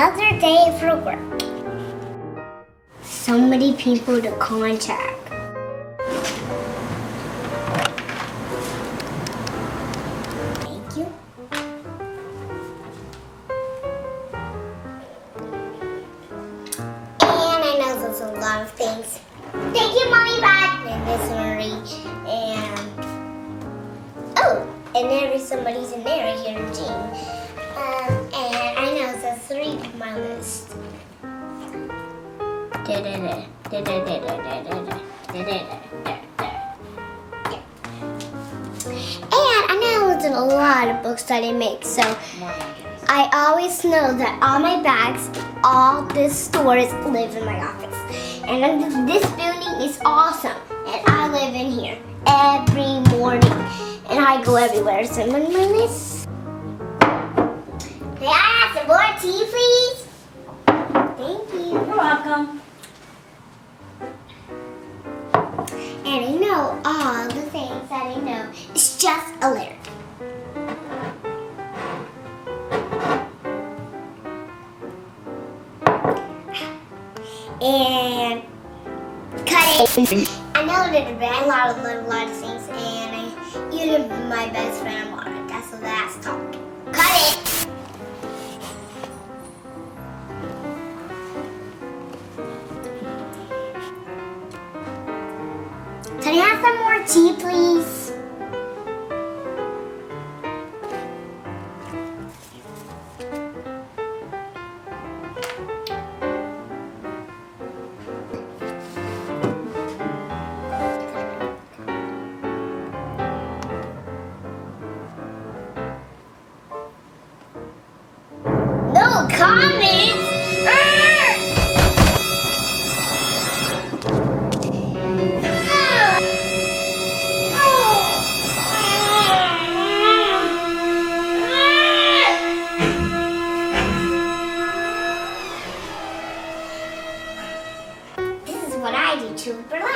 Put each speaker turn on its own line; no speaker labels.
Another day for work. So many people to contact. Thank you. And I know there's a lot of things. Thank you, Mommy, Dad, and Miss Marie, and there's somebody's in there here, Jean. And I know there's 3 on my list. And I know there's a lot of books that I make, so I always know that all my bags, all the stores live in my office. And this building is awesome, and I live in here every morning, and I go everywhere. So I'm on my list. May I have some more tea, please? Thank you.
You're welcome.
And I know all the things that I know. It's just a lyric. And cut it. I know that a lot of things, and even my best friend Laura. That's the last talk. Cut it. Can I have some more tea, please? No comments! This is what I do to relax.